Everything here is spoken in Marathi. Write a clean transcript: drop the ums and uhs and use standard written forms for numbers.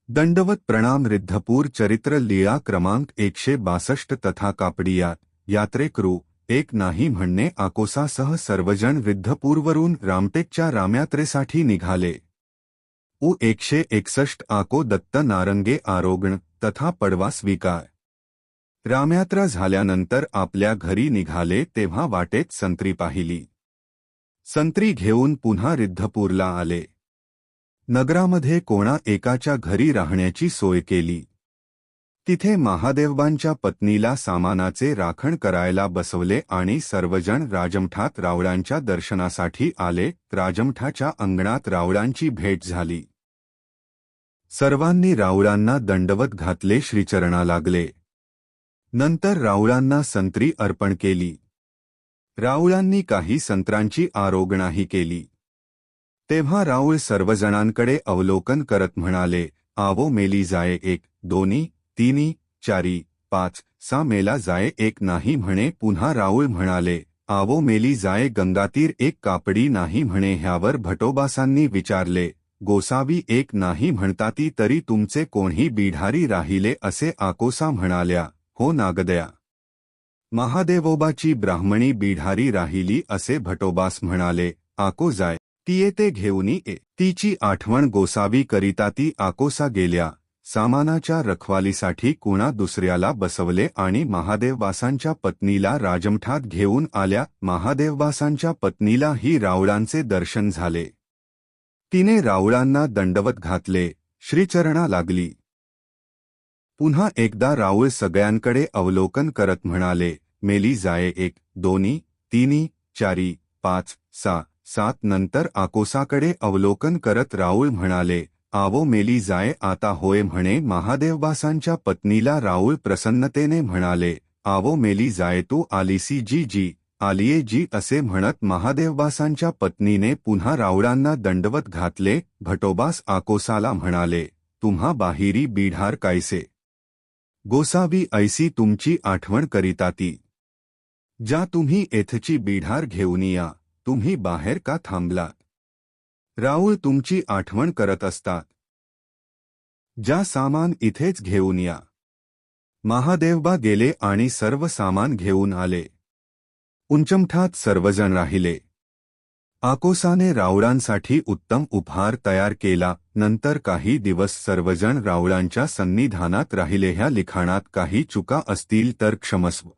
दंडवत प्रणाम रिद्धपूर चरित्र लीळा क्रमांक 162 तथा कापडिया यात्रेकरू एक नाही म्हणणे आकोसासह सर्वजण रिद्धपूरवरून रामटेकच्या रामयात्रेसाठी निघाले. 161 आको दत्त नारंगे आरोगण तथा पडवा स्वीकार. रामयात्रा झाल्यानंतर आपल्या घरी निघाले तेव्हा वाटेत संत्री पाहिली. संत्री घेऊन पुन्हा रिद्धपूरला आले. नगरामध्ये कोणा एकाच्या घरी राहण्याची सोय केली. तिथे महादेवबांच्या पत्नीला सामानाचे राखण करायला बसवले आणि सर्वजण राजमठात रावळांच्या दर्शनासाठी आले. राजमठाच्या अंगणात रावळांची भेट झाली. सर्वांनी रावळांना दंडवत घातले, श्रीचरणा लागले. नंतर रावळांना संत्री अर्पण केली. रावळांनी काही संत्रांची आरोगणाही केली. तेव्हा राऊळ सर्वजणांकडे अवलोकन करत म्हणाले, आवो मेली जाये एक, दोनी, तिनी, चारी, पाच, सा मेला जाये एक नाही म्हणे. पुन्हा राऊळ म्हणाले, आवो मेली जाये गंगातीर एक, कापडी नाही म्हणे. ह्यावर भटोबासांनी विचारले, गोसावी एक नाही म्हणताती तरी तुमचे कोणी बिढारी राहिले असे आकोसा म्हणाल्या. हो नागदया. महादेवोबाची ब्राह्मणी बिढारी राहिली असे भटोबास म्हणाले. आको जाय ती येते घेऊनी ये. तिची आठवण गोसावी करिता ती आकोसा गेल्या. सामानाच्या रखवालीसाठी कुणा दुसऱ्याला बसवले आणि महादेवबासांच्या पत्नीला राजमठात घेऊन आल्या. महादेवबासांच्या पत्नीला ही रावळांचे दर्शन झाले. तिने रावळांना दंडवत घातले, श्रीचरणा लागली. पुन्हा एकदा राऊळ सगळ्यांकडे अवलोकन करत म्हणाले, मेली जाये एक, दोनी, तिनी, चारी, पाच, सा, सात. नंतर आकोसाकडे अवलोकन करत राऊळ म्हणाले, आवो मेली जाये आता होय म्हणे. महादेवबासांच्या पत्नीला राऊळ प्रसन्नतेने म्हणाले, आवो मेली जाये तू आलीसी जी जी, आलिये जी असे म्हणत महादेवबासांच्या पत्नीने पुन्हा राऊळांना दंडवत घातले. भटोबास आकोसाला म्हणाले, तुम्हा बाहिरी बिढार कायसे. गोसावी ऐसी तुमची आठवण करिता ती. ज्या तुम्ही येथची बिढार घेऊन या, तुम्ही बाहेर का थांबलात. राऊळ तुमची आठवण करत असतात. ज्या सामान इथेच घेऊन या. महादेवबा गेले आणि सर्व सामान घेऊन आले. उंचमठात सर्वजण राहिले. आकोसाने राऊळांसाठी उत्तम उपहार तयार केला. नंतर काही दिवस सर्वजण राऊळांच्या सन्निधानात राहिले. ह्या लिखाणात काही चुका असतील तर क्षमस्व.